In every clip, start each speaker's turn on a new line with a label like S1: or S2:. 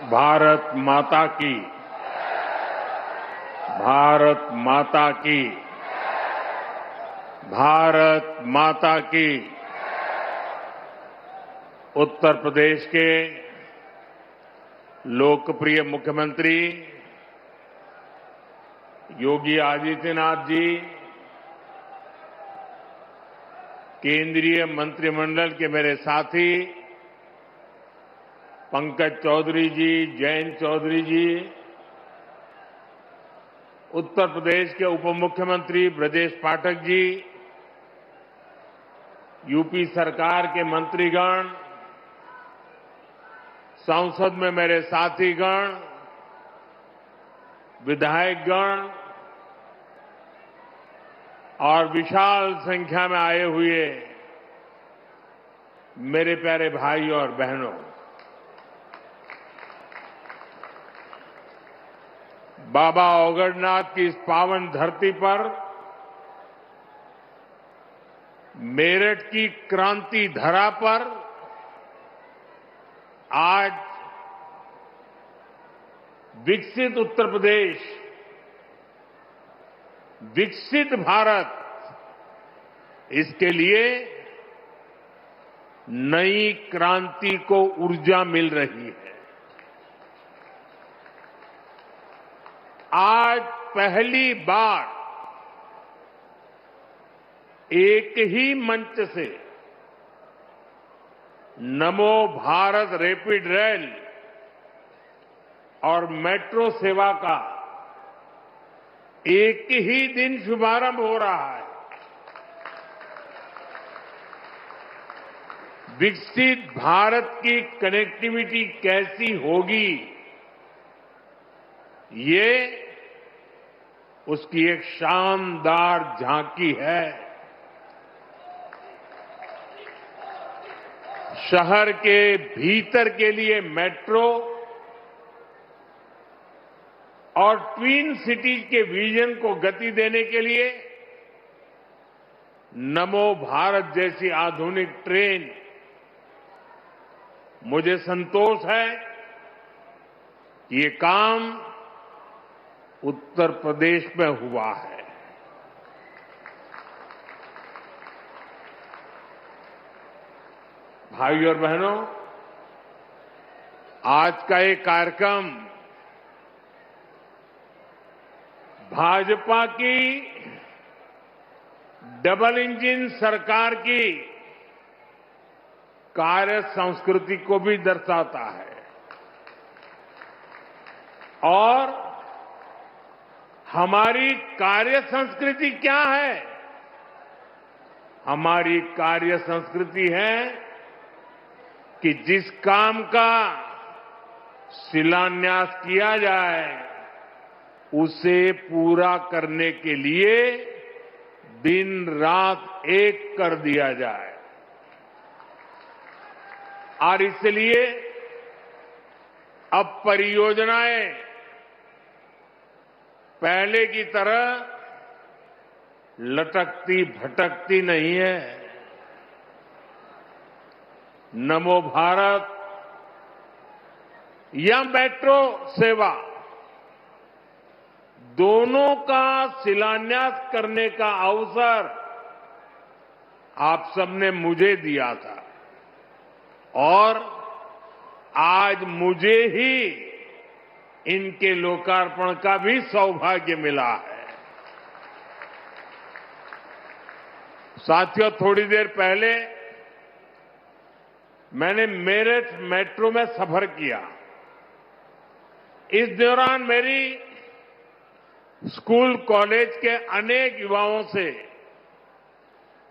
S1: भारत माता की, भारत माता की, भारत माता की। उत्तर प्रदेश के लोकप्रिय मुख्यमंत्री योगी आदित्यनाथ जी, केंद्रीय मंत्रिमंडल के मेरे साथी पंकज चौधरी जी, जयंत चौधरी जी, उत्तर प्रदेश के उप मुख्यमंत्री ब्रजेश पाठक जी, यूपी सरकार के मंत्रीगण, संसद में मेरे साथीगण, विधायकगण और विशाल संख्या में आए हुए मेरे प्यारे भाई और बहनों, बाबा औगड़नाथ की इस पावन धरती पर मेरठ की क्रांति धरा पर आज विकसित उत्तर प्रदेश, विकसित भारत, इसके लिए नई क्रांति को ऊर्जा मिल रही है। आज पहली बार एक ही मंच से नमो भारत रैपिड रेल और मेट्रो सेवा का एक ही दिन शुभारंभ हो रहा है। विकसित भारत की कनेक्टिविटी कैसी होगी, ये उसकी एक शानदार झांकी है। शहर के भीतर के लिए मेट्रो और ट्विन सिटीज के विजन को गति देने के लिए नमो भारत जैसी आधुनिक ट्रेन, मुझे संतोष है कि ये काम उत्तर प्रदेश में हुआ है। भाइयों और बहनों, आज का ये कार्यक्रम भाजपा की डबल इंजन सरकार की कार्य संस्कृति को भी दर्शाता है और हमारी कार्य संस्कृति क्या है? हमारी कार्य संस्कृति है कि जिस काम का शिलान्यास किया जाए उसे पूरा करने के लिए दिन रात एक कर दिया जाए। और इसलिए अब परियोजनाएं पहले की तरह लटकती भटकती नहीं है। नमो भारत या मेट्रो सेवा, दोनों का शिलान्यास करने का अवसर आप सबने मुझे दिया था और आज मुझे ही इनके लोकार्पण का भी सौभाग्य मिला है। साथियों, थोड़ी देर पहले मैंने मेरठ मेट्रो में सफर किया। इस दौरान मेरी स्कूल कॉलेज के अनेक युवाओं से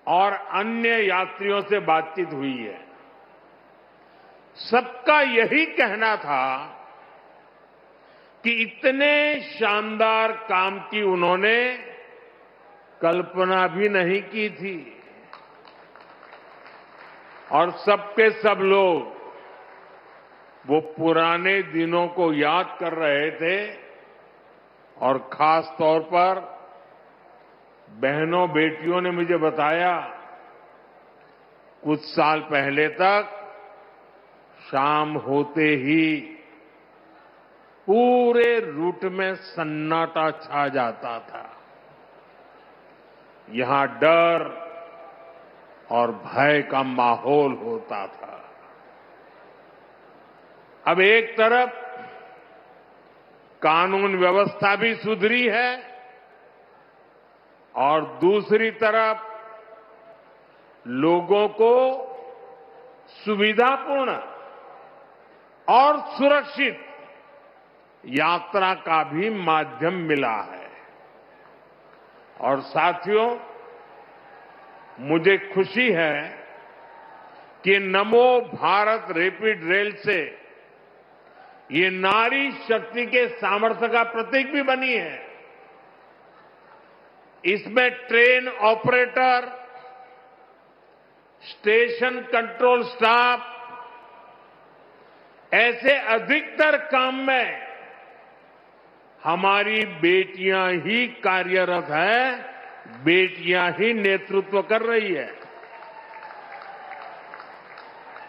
S1: और अन्य यात्रियों से बातचीत हुई है। सबका यही कहना था कि इतने शानदार काम की उन्होंने कल्पना भी नहीं की थी और सबके सब लोग वो पुराने दिनों को याद कर रहे थे और खास तौर पर बहनों बेटियों ने मुझे बताया, कुछ साल पहले तक शाम होते ही पूरे रूट में सन्नाटा छा जाता था। यहां डर और भय का माहौल होता था। अब एक तरफ कानून व्यवस्था भी सुधरी है और दूसरी तरफ लोगों को सुविधापूर्ण और सुरक्षित यात्रा का भी माध्यम मिला है। और साथियों, मुझे खुशी है कि नमो भारत रैपिड रेल से ये नारी शक्ति के सामर्थ्य का प्रतीक भी बनी है। इसमें train operator, station control staff, ऐसे अधिकतर काम में हमारी बेटियां ही कार्यरत हैं, बेटियां ही नेतृत्व कर रही है।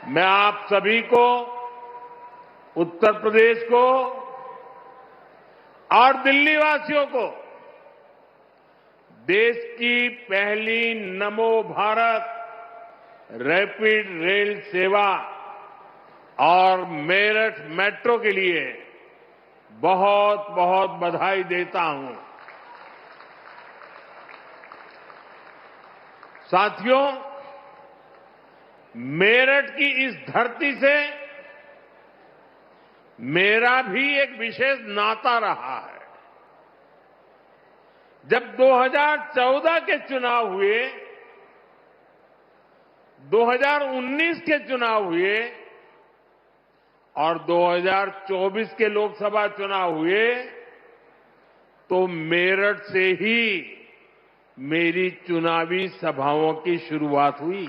S1: मैं आप सभी को, उत्तर प्रदेश को और दिल्ली वासियों को देश की पहली नमो भारत रैपिड रेल सेवा और मेरठ मेट्रो के लिए बहुत बहुत बधाई देता हूं। साथियों, मेरठ की इस धरती से मेरा भी एक विशेष नाता रहा है। जब 2014 के चुनाव हुए, 2019 के चुनाव हुए और 2024 के लोकसभा चुनाव हुए, तो मेरठ से ही मेरी चुनावी सभाओं की शुरुआत हुई।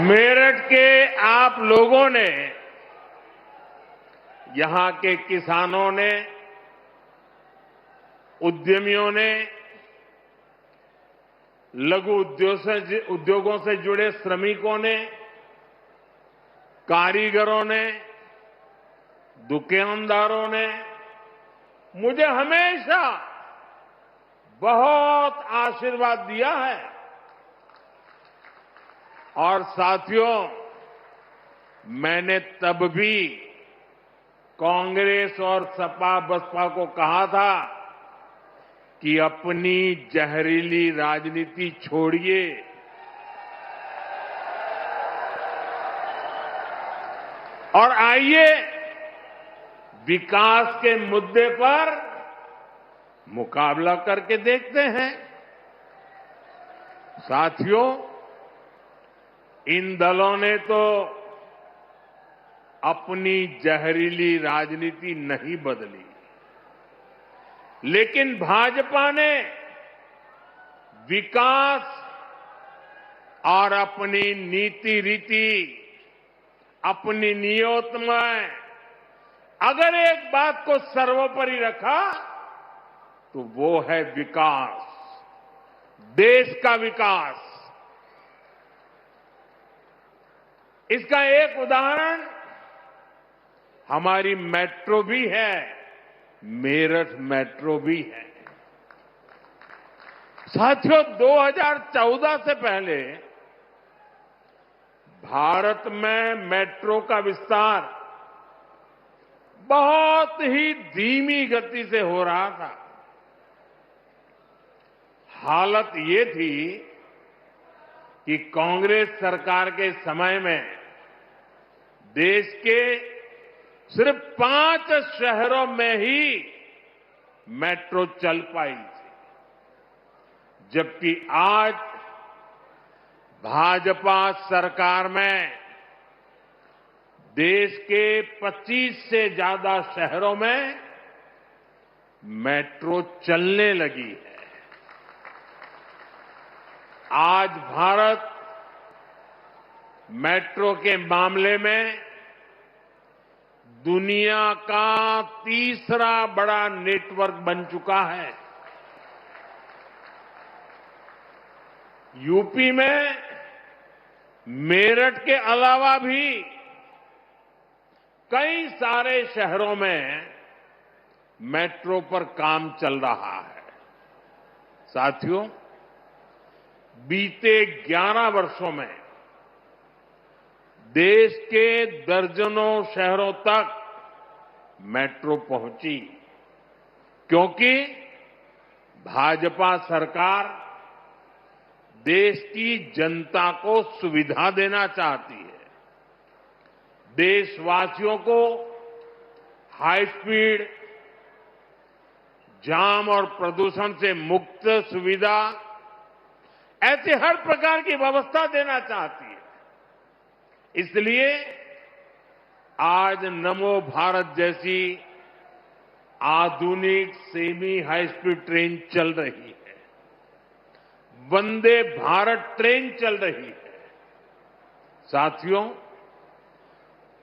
S1: मेरठ के आप लोगों ने, यहां के किसानों ने, उद्यमियों ने, लघु उद्योगों से जुड़े श्रमिकों ने, कारीगरों ने, दुकानदारों ने मुझे हमेशा बहुत आशीर्वाद दिया है। और साथियों, मैंने तब भी कांग्रेस और सपा बसपा को कहा था कि अपनी जहरीली राजनीति छोड़िए और आइए विकास के मुद्दे पर मुकाबला करके देखते हैं। साथियों, इन दलों ने तो अपनी जहरीली राजनीति नहीं बदली, लेकिन भाजपा ने विकास और अपनी नीति रीति, अपनी नियत में अगर एक बात को सर्वोपरि रखा तो वो है विकास, देश का विकास। इसका एक उदाहरण हमारी मेट्रो भी है, मेरठ मेट्रो भी है। साथियों, 2014 से पहले भारत में मेट्रो का विस्तार बहुत ही धीमी गति से हो रहा था। हालत ये थी कि कांग्रेस सरकार के समय में देश के सिर्फ 5 शहरों में ही मेट्रो चल पाई थी, जबकि आज भाजपा सरकार में देश के 25 से ज्यादा शहरों में मेट्रो चलने लगी है। आज भारत मेट्रो के मामले में दुनिया का तीसरा बड़ा नेटवर्क बन चुका है। यूपी में मेरठ के अलावा भी कई सारे शहरों में मेट्रो पर काम चल रहा है। साथियों, बीते 11 वर्षों में देश के दर्जनों शहरों तक मेट्रो पहुंची, क्योंकि भाजपा सरकार देश की जनता को सुविधा देना चाहती है। देशवासियों को हाई स्पीड, जाम और प्रदूषण से मुक्त सुविधा, ऐसे हर प्रकार की व्यवस्था देना चाहती है। इसलिए आज नमो भारत जैसी आधुनिक सेमी हाई स्पीड ट्रेन चल रही है, वंदे भारत ट्रेन चल रही है। साथियों,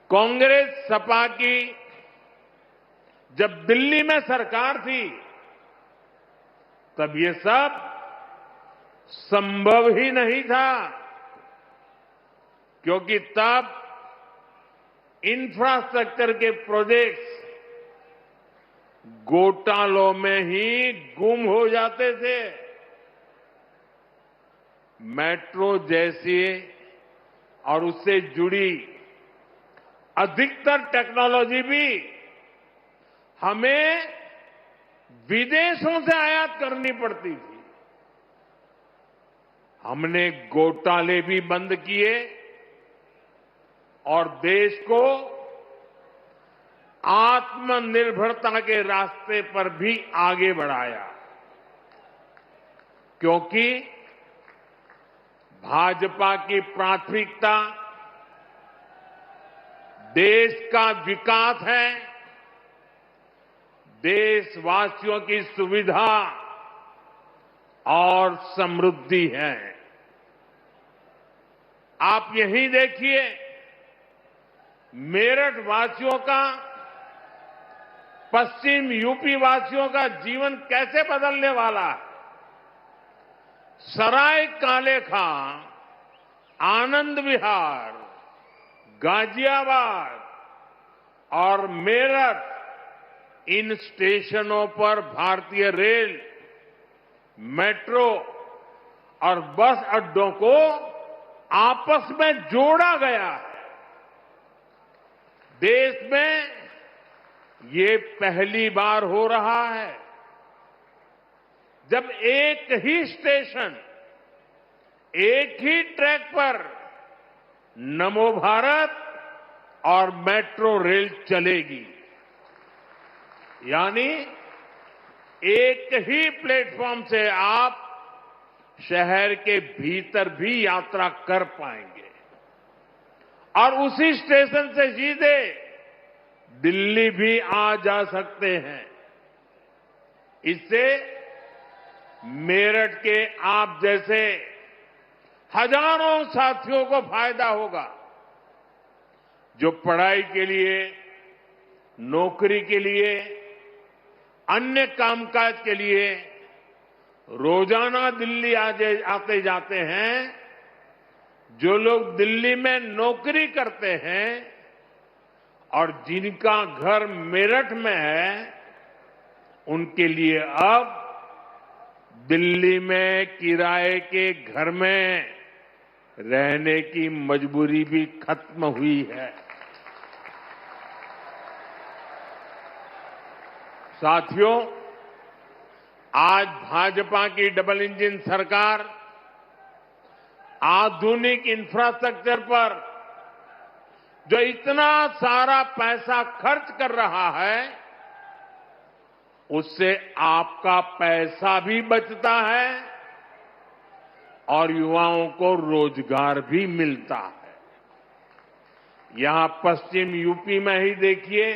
S1: कांग्रेस सपा की जब दिल्ली में सरकार थी, तब ये सब संभव ही नहीं था, क्योंकि तब इंफ्रास्ट्रक्चर के प्रोजेक्ट्स घोटालों में ही गुम हो जाते थे। मेट्रो जैसी और उससे जुड़ी अधिकतर टेक्नोलॉजी भी हमें विदेशों से आयात करनी पड़ती थी। हमने घोटाले भी बंद किए और देश को आत्मनिर्भरता के रास्ते पर भी आगे बढ़ाया, क्योंकि भाजपा की प्राथमिकता देश का विकास है, देशवासियों की सुविधा और समृद्धि है। आप यही देखिए, मेरठ वासियों का, पश्चिम यूपी वासियों का जीवन कैसे बदलने वाला है। सराय काले खां, आनंद विहार, गाजियाबाद और मेरठ, इन स्टेशनों पर भारतीय रेल, मेट्रो और बस अड्डों को आपस में जोड़ा गया है। देश में ये पहली बार हो रहा है जब एक ही स्टेशन, एक ही ट्रैक पर नमो भारत और मेट्रो रेल चलेगी। यानी एक ही प्लेटफॉर्म से आप शहर के भीतर भी यात्रा कर पाएंगे और उसी स्टेशन से सीधे दिल्ली भी आ जा सकते हैं। इससे मेरठ के आप जैसे हजारों साथियों को फायदा होगा, जो पढ़ाई के लिए, नौकरी के लिए, अन्य कामकाज के लिए रोजाना दिल्ली आते जाते हैं। जो लोग दिल्ली में नौकरी करते हैं और जिनका घर मेरठ में है, उनके लिए अब दिल्ली में किराए के घर में रहने की मजबूरी भी खत्म हुई है। साथियों, आज भाजपा की डबल इंजन सरकार आधुनिक इंफ्रास्ट्रक्चर पर जो इतना सारा पैसा खर्च कर रहा है, उससे आपका पैसा भी बचता है और युवाओं को रोजगार भी मिलता है। यहां पश्चिम यूपी में ही देखिए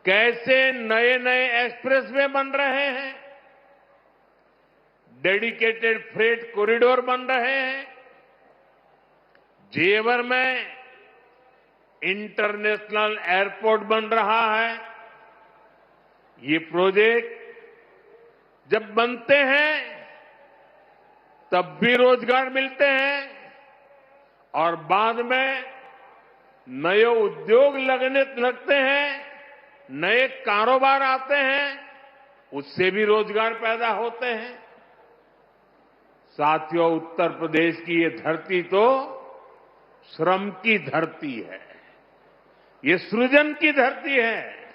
S1: कैसे नए नए एक्सप्रेसवे बन रहे हैं। डेडिकेटेड फ्रेट कॉरिडोर बन रहे हैं। जेवर में इंटरनेशनल एयरपोर्ट बन रहा है। ये प्रोजेक्ट जब बनते हैं तब भी रोजगार मिलते हैं और बाद में नए उद्योग लगते हैं, नए कारोबार आते हैं, उससे भी रोजगार पैदा होते हैं। साथियों, उत्तर प्रदेश की ये धरती तो श्रम की धरती है, ये सृजन की धरती है।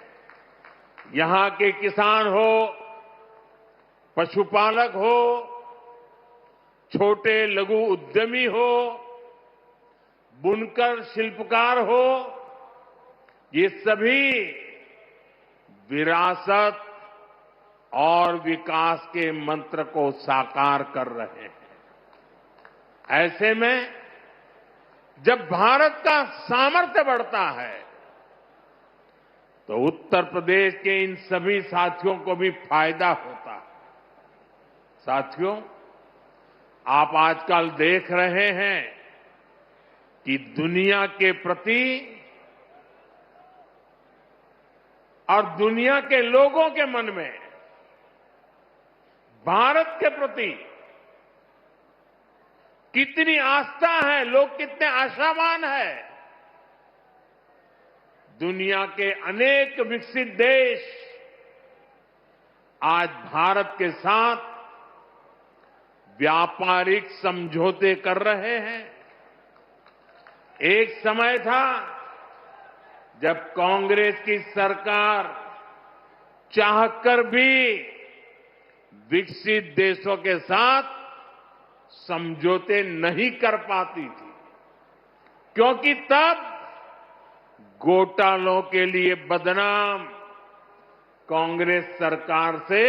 S1: यहां के किसान हो, पशुपालक हो, छोटे लघु उद्यमी हो, बुनकर शिल्पकार हो, ये सभी विरासत और विकास के मंत्र को साकार कर रहे हैं। ऐसे में जब भारत का सामर्थ्य बढ़ता है तो उत्तर प्रदेश के इन सभी साथियों को भी फायदा होता है। साथियों, आप आजकल देख रहे हैं कि दुनिया के प्रति और दुनिया के लोगों के मन में भारत के प्रति कितनी आस्था है, लोग कितने आशावान हैं। दुनिया के अनेक विकसित देश आज भारत के साथ व्यापारिक समझौते कर रहे हैं। एक समय था जब कांग्रेस की सरकार चाहकर भी विकसित देशों के साथ समझौते नहीं कर पाती थी, क्योंकि तब घोटालों के लिए बदनाम कांग्रेस सरकार से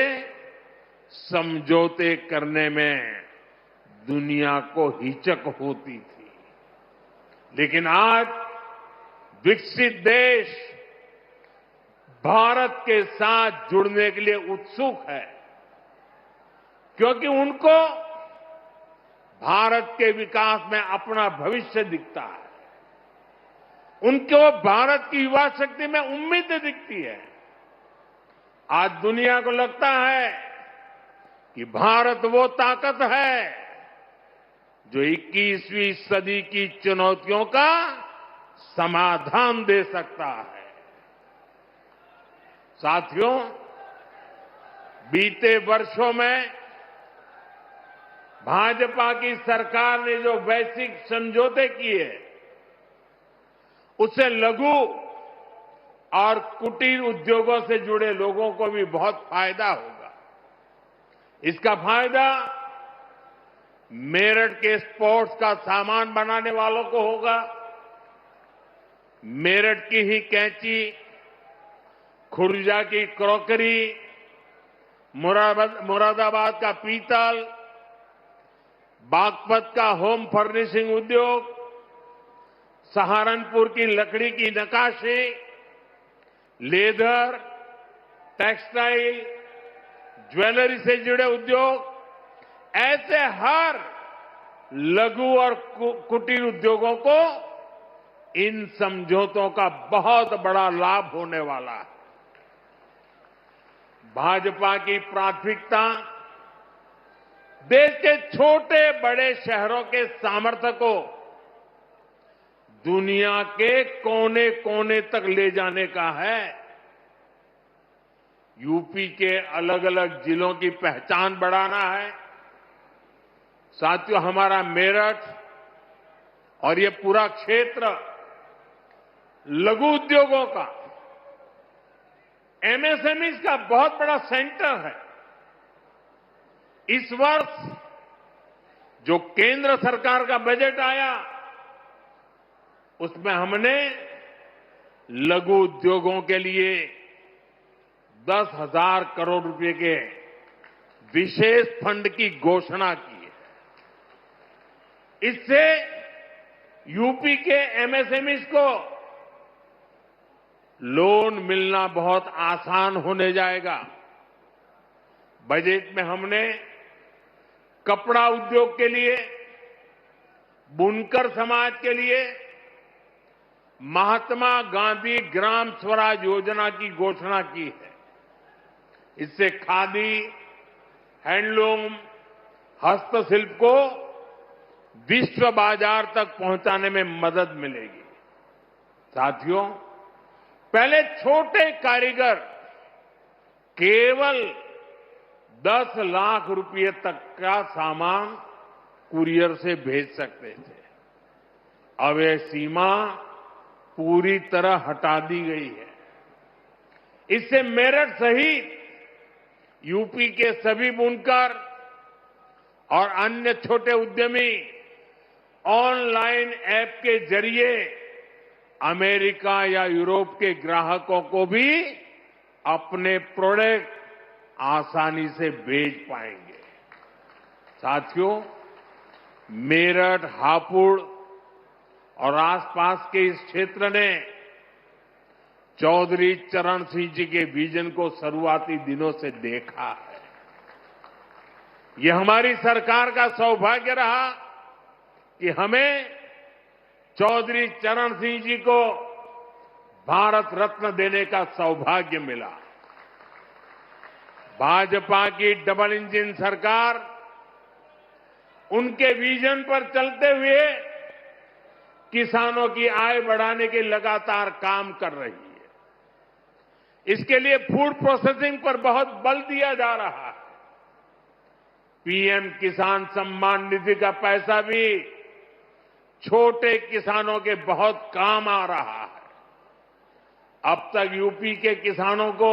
S1: समझौते करने में दुनिया को हिचक होती थी। लेकिन आज विकसित देश भारत के साथ जुड़ने के लिए उत्सुक है, क्योंकि उनको भारत के विकास में अपना भविष्य दिखता है। उनको भारत की युवा शक्ति में उम्मीद दिखती है। आज दुनिया को लगता है कि भारत वो ताकत है जो 21वीं सदी की चुनौतियों का समाधान दे सकता है। साथियों, बीते वर्षों में भाजपा की सरकार ने जो वैश्विक समझौते किए, उससे लघु और कुटीर उद्योगों से जुड़े लोगों को भी बहुत फायदा होगा। इसका फायदा मेरठ के स्पोर्ट्स का सामान बनाने वालों को होगा। मेरठ की ही कैंची, खुर्जा की क्रॉकरी, मुरादाबाद का पीतल, बागपत का होम फर्निशिंग उद्योग, सहारनपुर की लकड़ी की नक्काशी, लेदर, टेक्सटाइल, ज्वेलरी से जुड़े उद्योग, ऐसे हर लघु और कुटीर उद्योगों को इन समझौतों का बहुत बड़ा लाभ होने वाला है। भाजपा की प्राथमिकता देश के छोटे बड़े शहरों के सामर्थ्य को दुनिया के कोने कोने तक ले जाने का है। यूपी के अलग अलग जिलों की पहचान बढ़ाना है। साथियों, हमारा मेरठ और ये पूरा क्षेत्र लघु उद्योगों का, एमएसएमई का बहुत बड़ा सेंटर है। इस वर्ष जो केंद्र सरकार का बजट आया, उसमें हमने लघु उद्योगों के लिए 10,000 करोड़ रुपए के विशेष फंड की घोषणा की है। इससे यूपी के एमएसएमई को लोन मिलना बहुत आसान होने जाएगा। बजट में हमने कपड़ा उद्योग के लिए, बुनकर समाज के लिए महात्मा गांधी ग्राम स्वराज योजना की घोषणा की है। इससे खादी, हैंडलूम, हस्तशिल्प को विश्व बाजार तक पहुंचाने में मदद मिलेगी। साथियों, पहले छोटे कारीगर केवल 10 लाख रुपए तक का सामान कुरियर से भेज सकते थे। अब यह सीमा पूरी तरह हटा दी गई है। इससे मेरठ सहित यूपी के सभी बुनकर और अन्य छोटे उद्यमी ऑनलाइन ऐप के जरिए अमेरिका या यूरोप के ग्राहकों को भी अपने प्रोडक्ट आसानी से बेच पाएंगे। साथियों, मेरठ, हापुड़ और आसपास के इस क्षेत्र ने चौधरी चरण सिंह जी के विजन को शुरुआती दिनों से देखा है। यह हमारी सरकार का सौभाग्य रहा कि हमें चौधरी चरण सिंह जी को भारत रत्न देने का सौभाग्य मिला। भाजपा की डबल इंजन सरकार उनके विजन पर चलते हुए किसानों की आय बढ़ाने के लगातार काम कर रही है। इसके लिए फूड प्रोसेसिंग पर बहुत बल दिया जा रहा है। पीएम किसान सम्मान निधि का पैसा भी छोटे किसानों के बहुत काम आ रहा है। अब तक यूपी के किसानों को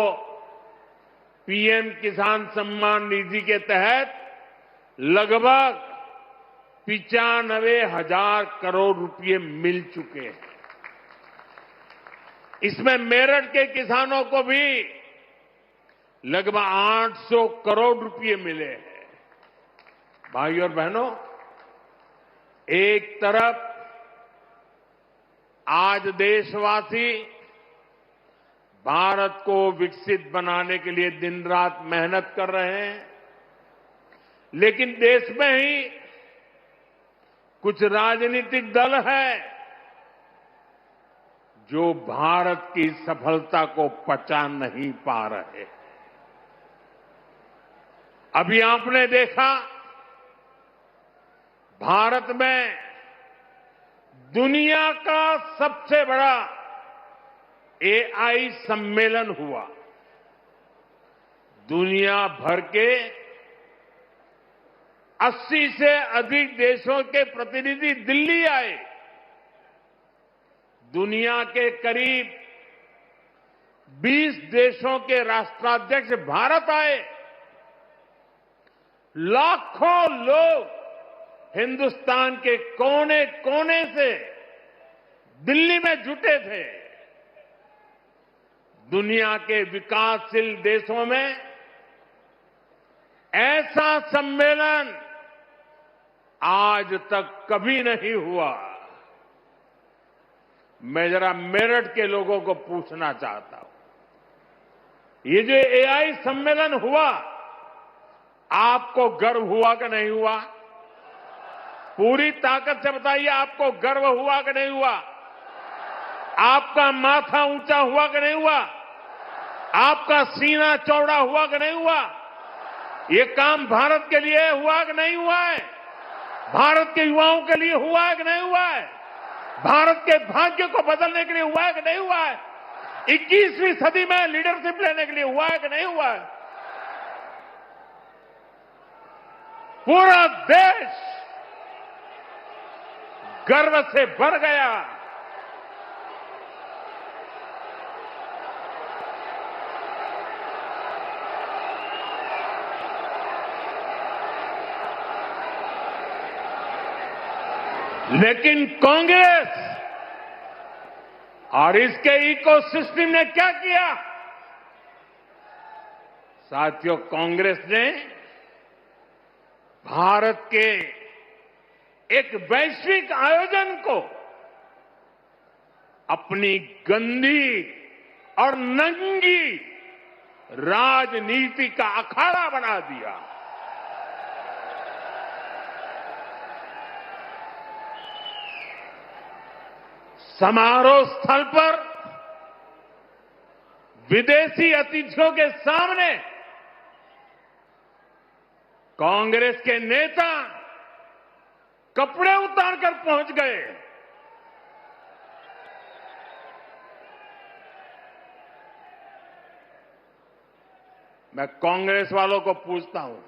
S1: पीएम किसान सम्मान निधि के तहत लगभग 95,000 करोड़ रुपए मिल चुके हैं। इसमें मेरठ के किसानों को भी लगभग 800 करोड़ रुपए मिले हैं। भाइयों और बहनों, एक तरफ आज देशवासी भारत को विकसित बनाने के लिए दिन रात मेहनत कर रहे हैं, लेकिन देश में ही कुछ राजनीतिक दल हैं जो भारत की सफलता को पचा नहीं पा रहे। अभी आपने देखा, भारत में दुनिया का सबसे बड़ा एआई सम्मेलन हुआ। दुनिया भर के 80 से अधिक देशों के प्रतिनिधि दिल्ली आए। दुनिया के करीब 20 देशों के राष्ट्राध्यक्ष भारत आए। लाखों लोग हिंदुस्तान के कोने कोने से दिल्ली में जुटे थे। दुनिया के विकासशील देशों में ऐसा सम्मेलन आज तक कभी नहीं हुआ। मैं जरा मेरठ के लोगों को पूछना चाहता हूं, ये जो एआई सम्मेलन हुआ, आपको गर्व हुआ कि नहीं हुआ? पूरी ताकत से बताइए, आपको गर्व हुआ कि नहीं हुआ? आपका माथा ऊंचा हुआ कि नहीं हुआ? आपका सीना चौड़ा हुआ कि नहीं हुआ? ये काम भारत के लिए हुआ कि नहीं हुआ है? भारत के युवाओं के लिए हुआ है कि नहीं हुआ है? भारत के भाग्य को बदलने के लिए हुआ है कि नहीं हुआ है? 21वीं सदी में लीडरशिप लेने के लिए हुआ है कि नहीं हुआ है? पूरा देश गर्व से भर गया। लेकिन कांग्रेस और इसके इकोसिस्टम ने क्या किया? साथियों, कांग्रेस ने भारत के एक वैश्विक आयोजन को अपनी गंदी और नंगी राजनीति का अखाड़ा बना दिया। समारोह स्थल पर विदेशी अतिथियों के सामने कांग्रेस के नेता कपड़े उतारकर पहुंच गए। मैं कांग्रेस वालों को पूछता हूं,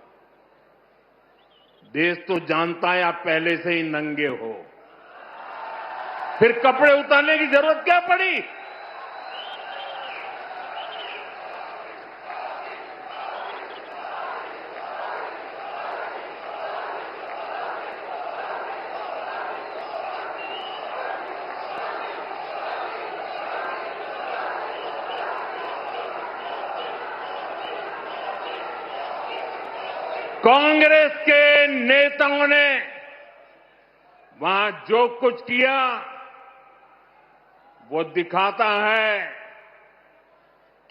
S1: देश तो जानता है आप पहले से ही नंगे हो, फिर कपड़े उतारने की जरूरत क्या पड़ी? कांग्रेस के नेताओं ने वहां जो कुछ किया वो दिखाता है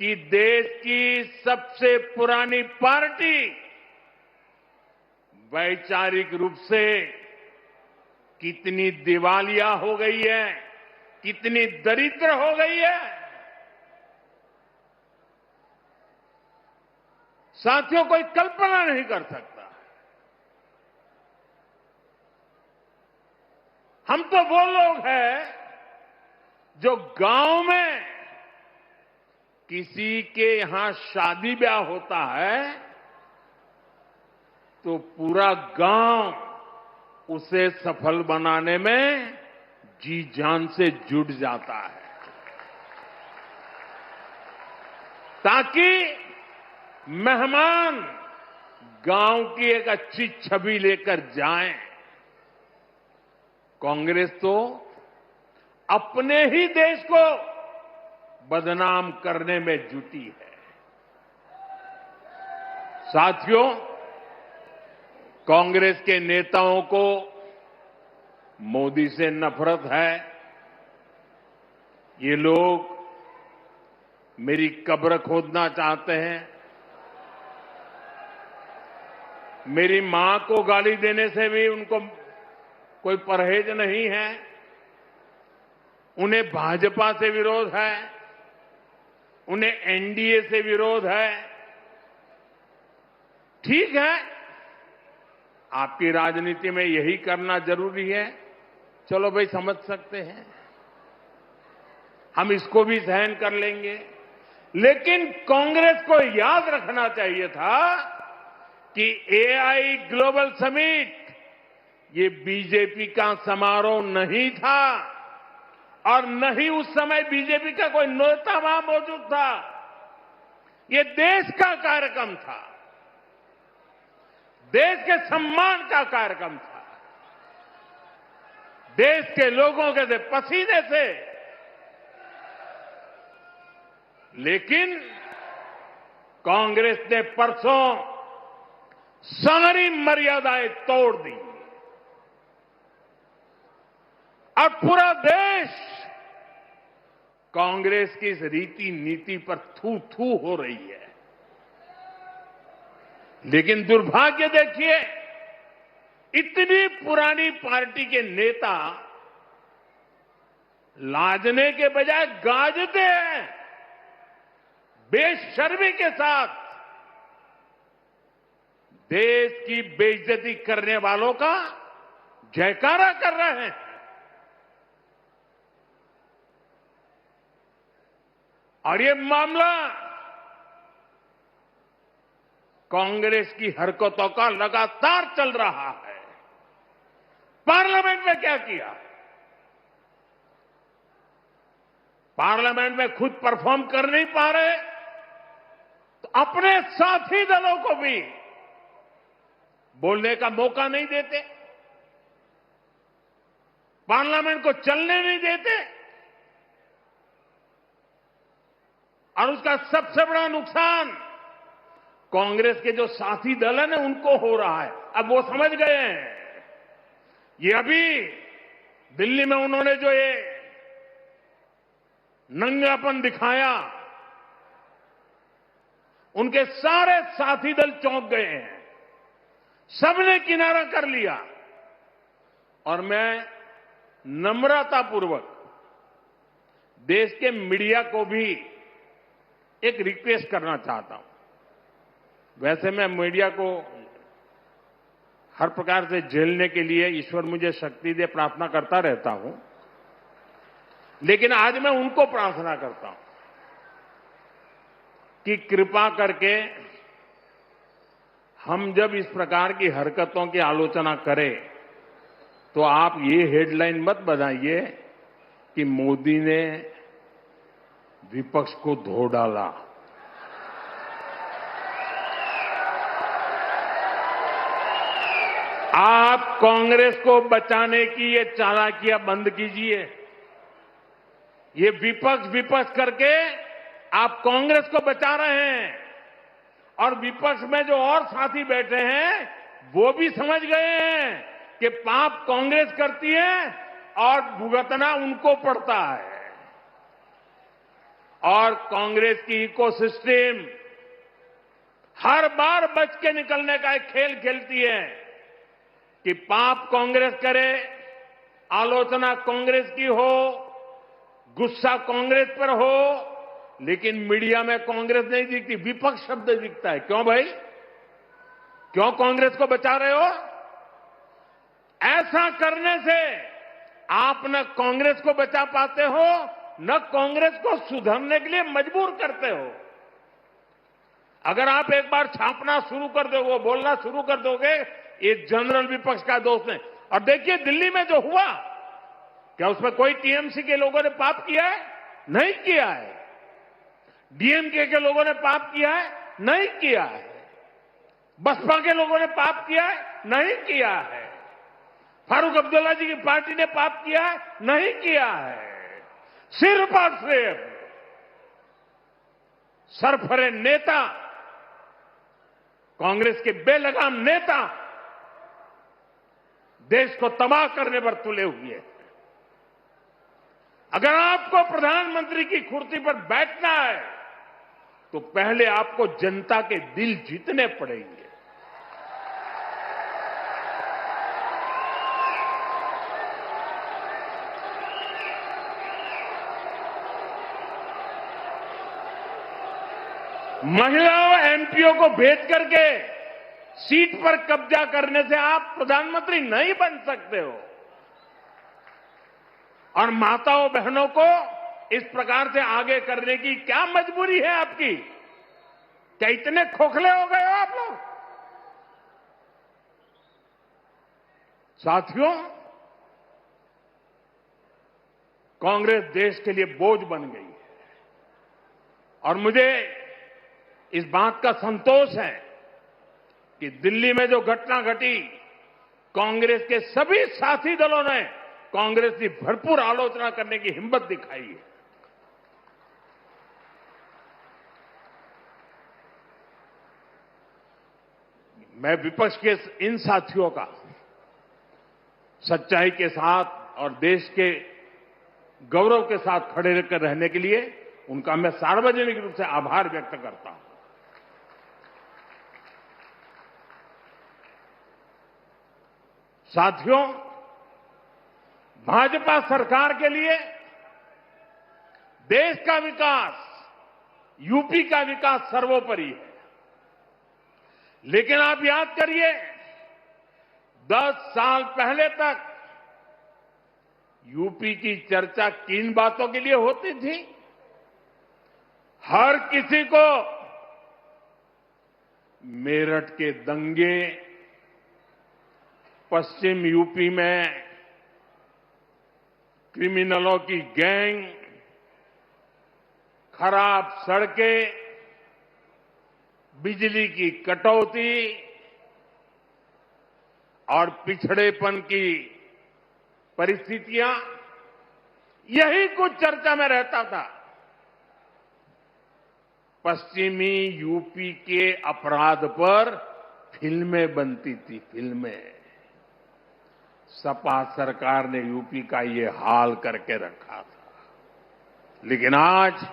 S1: कि देश की सबसे पुरानी पार्टी वैचारिक रूप से कितनी दिवालिया हो गई है, कितनी दरिद्र हो गई है। साथियों, कोई कल्पना नहीं कर सकता। हम तो वो लोग हैं जो गांव में किसी के यहां शादी ब्याह होता है तो पूरा गांव उसे सफल बनाने में जी जान से जुट जाता है, ताकि मेहमान गांव की एक अच्छी छवि लेकर जाएं। कांग्रेस तो अपने ही देश को बदनाम करने में जुटी है। साथियों, कांग्रेस के नेताओं को मोदी से नफरत है। ये लोग मेरी कब्र खोदना चाहते हैं, मेरी मां को गाली देने से भी उनको कोई परहेज नहीं है। उन्हें भाजपा से विरोध है, उन्हें एनडीए से विरोध है। ठीक है, आपकी राजनीति में यही करना जरूरी है, चलो भाई समझ सकते हैं, हम इसको भी सहन कर लेंगे। लेकिन कांग्रेस को याद रखना चाहिए था कि एआई ग्लोबल समिट ये बीजेपी का समारोह नहीं था और न ही उस समय बीजेपी का कोई नेता वहां मौजूद था। ये देश का कार्यक्रम था, देश के सम्मान का कार्यक्रम था, देश के लोगों के पसीने से। लेकिन कांग्रेस ने परसों सारी मर्यादाएं तोड़ दी और पूरा देश कांग्रेस की इस रीति नीति पर थू थू हो रही है। लेकिन दुर्भाग्य देखिए, इतनी पुरानी पार्टी के नेता लाजने के बजाय गाजते हैं, बेशर्मी के साथ देश की बेइज्जती करने वालों का जयकारा कर रहे हैं। और ये मामला कांग्रेस की हरकतों का लगातार चल रहा है। पार्लियामेंट में क्या किया? पार्लियामेंट में खुद परफॉर्म कर नहीं पा रहे तो अपने साथी दलों को भी बोलने का मौका नहीं देते, पार्लियामेंट को चलने नहीं देते। और उसका सबसे बड़ा नुकसान कांग्रेस के जो साथी दल है ना, उनको हो रहा है। अब वो समझ गए हैं। ये अभी दिल्ली में उन्होंने जो ये नंगापन दिखाया, उनके सारे साथी दल चौंक गए हैं, सबने किनारा कर लिया। और मैं नम्रतापूर्वक देश के मीडिया को भी एक रिक्वेस्ट करना चाहता हूं। वैसे मैं मीडिया को हर प्रकार से झेलने के लिए ईश्वर मुझे शक्ति दे प्रार्थना करता रहता हूं, लेकिन आज मैं उनको प्रार्थना करता हूं कि कृपा करके हम जब इस प्रकार की हरकतों की आलोचना करें तो आप ये हेडलाइन मत बनाइए कि मोदी ने विपक्ष को धो डाला। आप कांग्रेस को बचाने की ये चालाकियां बंद कीजिए। ये विपक्ष विपक्ष करके आप कांग्रेस को बचा रहे हैं और विपक्ष में जो और साथी बैठे हैं वो भी समझ गए हैं कि पाप कांग्रेस करती है और भुगतना उनको पड़ता है। और कांग्रेस की इकोसिस्टम हर बार बच के निकलने का एक खेल खेलती है कि पाप कांग्रेस करे, आलोचना कांग्रेस की हो, गुस्सा कांग्रेस पर हो, लेकिन मीडिया में कांग्रेस नहीं दिखती, विपक्ष शब्द दिखता है। क्यों भाई? क्यों कांग्रेस को बचा रहे हो? ऐसा करने से आप न कांग्रेस को बचा पाते हो, न कांग्रेस को सुधरने के लिए मजबूर करते हो। अगर आप एक बार छापना शुरू कर दोगे, बोलना शुरू कर दोगे, ये जनरल विपक्ष का दोष है। और देखिए दिल्ली में जो हुआ, क्या उसमें कोई टीएमसी के लोगों ने पाप किया है? नहीं किया है। डीएमके के लोगों ने पाप किया है? नहीं किया है। बसपा के लोगों ने पाप किया है? नहीं किया है। फारूक अब्दुल्ला जी की पार्टी ने पाप किया है? नहीं किया है। सिर्फ और सिर्फ सरफरे नेता, कांग्रेस के बेलगाम नेता देश को तबाह करने पर तुले हुए हैं। अगर आपको प्रधानमंत्री की कुर्सी पर बैठना है तो पहले आपको जनता के दिल जीतने पड़ेंगे। महिलाओं एमपीओ को भेज करके सीट पर कब्जा करने से आप प्रधानमंत्री नहीं बन सकते हो। और माताओं बहनों को इस प्रकार से आगे करने की क्या मजबूरी है आपकी? क्या इतने खोखले हो गए हो आप लोग? साथियों, कांग्रेस देश के लिए बोझ बन गई है और मुझे इस बात का संतोष है कि दिल्ली में जो घटना घटी, कांग्रेस के सभी साथी दलों ने कांग्रेस की भरपूर आलोचना करने की हिम्मत दिखाई है। मैं विपक्ष के इन साथियों का सच्चाई के साथ और देश के गौरव के साथ खड़े रहकर रहने के लिए उनका मैं सार्वजनिक रूप से आभार व्यक्त करता हूं। साथियों, भाजपा सरकार के लिए देश का विकास, यूपी का विकास सर्वोपरि है। लेकिन आप याद करिए, 10 साल पहले तक यूपी की चर्चा किन बातों के लिए होती थी? हर किसी को मेरठ के दंगे, पश्चिम यूपी में क्रिमिनलों की गैंग, खराब सड़कें, बिजली की कटौती और पिछड़ेपन की परिस्थितियां, यही कुछ चर्चा में रहता था। पश्चिमी यूपी के अपराध पर फिल्में बनती थी, फिल्में। सपा सरकार ने यूपी का ये हाल करके रखा था। लेकिन आज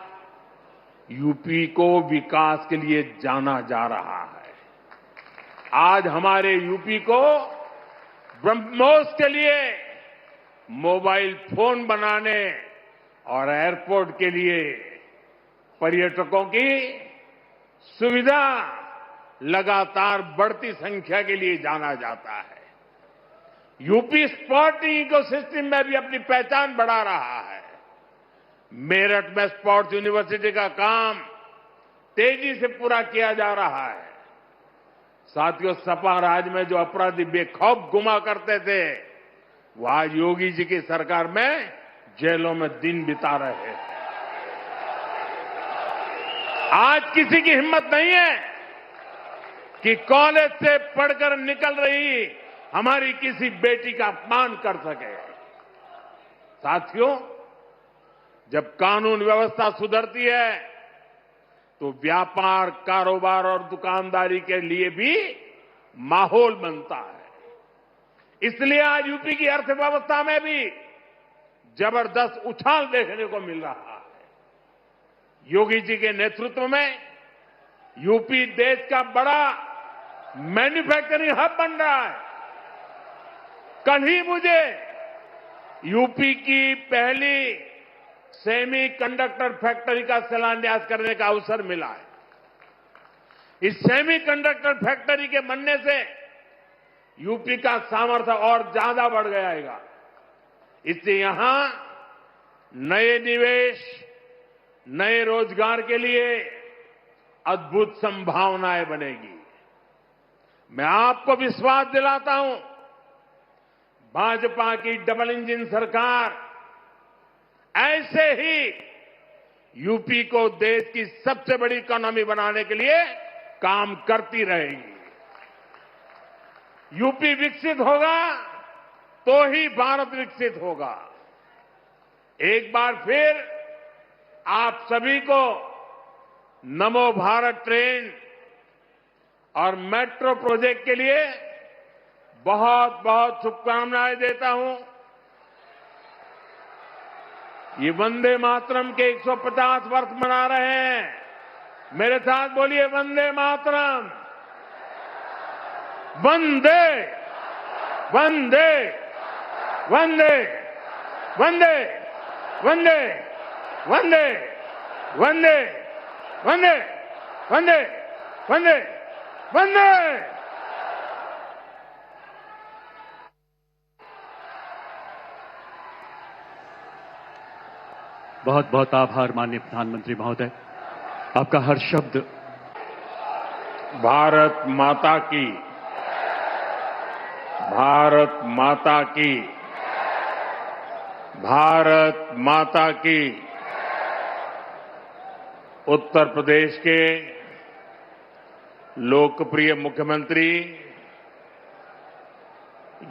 S1: यूपी को विकास के लिए जाना जा रहा है। आज हमारे यूपी को ब्रह्मोस के लिए मोबाइल फोन बनाने और एयरपोर्ट के लिए पर्यटकों की सुविधा लगातार बढ़ती संख्या के लिए जाना जाता है। यूपी स्पोर्टिंग इकोसिस्टम में भी अपनी पहचान बढ़ा रहा है। मेरठ में स्पोर्ट्स यूनिवर्सिटी का काम तेजी से पूरा किया जा रहा है। साथियों, सपा राज में जो अपराधी बेखौफ घुमा करते थे, वो आज योगी जी की सरकार में जेलों में दिन बिता रहे हैं। आज किसी की हिम्मत नहीं है कि कॉलेज से पढ़कर निकल रही हमारी किसी बेटी का अपमान कर सके। साथियों, जब कानून व्यवस्था सुधरती है तो व्यापार, कारोबार और दुकानदारी के लिए भी माहौल बनता है। इसलिए आज यूपी की अर्थव्यवस्था में भी जबरदस्त उछाल देखने को मिल रहा है। योगी जी के नेतृत्व में यूपी देश का बड़ा मैन्युफैक्चरिंग हब बन रहा है। कल ही मुझे यूपी की पहली सेमी कंडक्टर फैक्ट्री का शिलान्यास करने का अवसर मिला है। इस सेमी कंडक्टर फैक्ट्री के बनने से यूपी का सामर्थ्य और ज्यादा बढ़ जाएगा। इससे यहां नए निवेश, नए रोजगार के लिए अद्भुत संभावनाएं बनेगी। मैं आपको विश्वास दिलाता हूं, भाजपा की डबल इंजन सरकार ऐसे ही यूपी को देश की सबसे बड़ी इकोनॉमी बनाने के लिए काम करती रहेगी। यूपी विकसित होगा तो ही भारत विकसित होगा। एक बार फिर आप सभी को नमो भारत ट्रेन और मेट्रो प्रोजेक्ट के लिए बहुत बहुत शुभकामनाएं देता हूं। ये वंदे मातरम के 150 वर्ष मना रहे हैं। मेरे साथ बोलिए, वंदे मातरम, वंदे वंदे वंदे वंदे वंदे वंदे वंदे वंदे वंदे वंदे वंदे।
S2: बहुत बहुत आभार माननीय प्रधानमंत्री महोदय, आपका हर शब्द
S1: भारत माता की, भारत माता की, भारत माता की। उत्तर प्रदेश के लोकप्रिय मुख्यमंत्री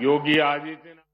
S1: योगी आदित्यनाथ